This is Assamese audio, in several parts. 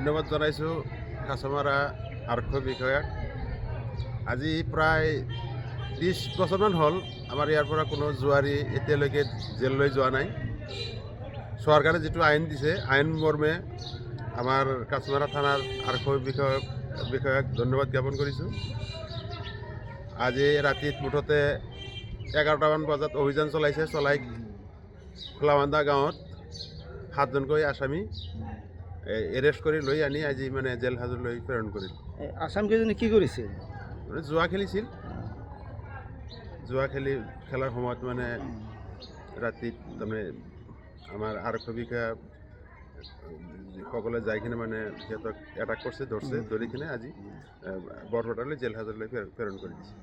ধন্যবাদ জনাইছোঁ কাছমাৰা আৰক্ষী বিষয়াক। আজি প্ৰায় 30 বছৰমান হ'ল আমাৰ ইয়াৰ পৰা কোনো জুৱাৰী এতিয়ালৈকে জেললৈ যোৱা নাই। চৰকাৰে যিটো আইন দিছে আইন মৰ্মে আমাৰ কাছমাৰা থানাৰ আৰক্ষী বিষয়াক ধন্যবাদ জ্ঞাপন কৰিছোঁ। আজি ৰাতিত মুঠতে 11টামান বজাত অভিযান চলাই খোলাবান্ধা গাঁৱত 7জনকৈ আসামী এৰেষ্ট কৰি লৈ আনি আজি মানে জেল হাজতলৈ প্ৰেৰণ কৰিল। আসামকেইজনে কি কৰিছিল? মানে জুৱা খেলিছিল। জুৱা খেলাৰ সময়ত মানে ৰাতিত তাৰমানে আমাৰ আৰক্ষী বিষয়া সকলে যাই কিনে মানে সিহঁতক এটাক ধৰছে ধৰি কিনে আজি বৰপেটালৈ জেল হাজতলৈ প্ৰেৰণ কৰি দিছে।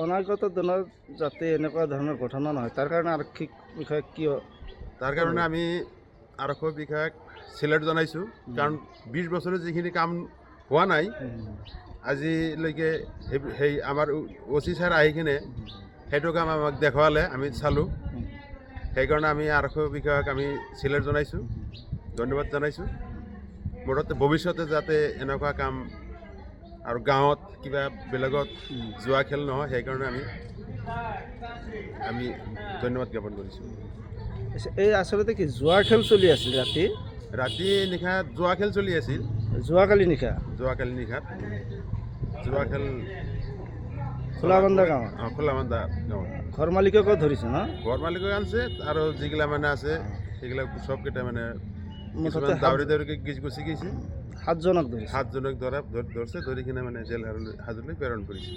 অনাগত দিনত যাতে এনেকুৱা ধৰণৰ ঘটনা নহয় তাৰ কাৰণে আৰক্ষী বিষয়াক কিয়? তাৰ কাৰণে আমি আৰক্ষী বিষয়াক চিলেক্ট জনাইছোঁ, কাৰণ 20 বছৰে যিখিনি কাম হোৱা নাই আজিলৈকে সেই আমাৰ OC ছাৰ আহি কিনে সেইটো কাম আমাক দেখুৱালে, আমি চালোঁ। সেইকাৰণে আমি আৰক্ষী বিষয়াক আমি চিলেক্ট জনাইছোঁ, ধন্যবাদ জনাইছোঁ। মুঠতে ভৱিষ্যতে যাতে এনেকুৱা কাম আৰু গাঁৱত কিবা বেলেগত জুৱা খেল নহয়, সেইকাৰণে আমি ধন্যবাদ জ্ঞাপন কৰিছোঁ। এই আচলতে কি জুৱা খেল চলি আছিল ৰাতি নিশা জুৱা খেল চলি আছিল। যোৱাকালি নিশা জুৱা খেল খোলাবান্ধা গাঁৱত। খোলাবান্ধা গাঁৱত ঘৰ মালিককো ধৰিছে ন? ঘৰ মালিকে আনছে আৰু যিগিলা মানে আছে সেইগিলা চবকেইটা মানে মুঠতে দাউৰি গুচি গৈছে। 7জনক ধৰিছে। 7জনক ধৰছে, ধৰি কিনে মানে জেল হাজতলৈ প্ৰেৰণ কৰিছে।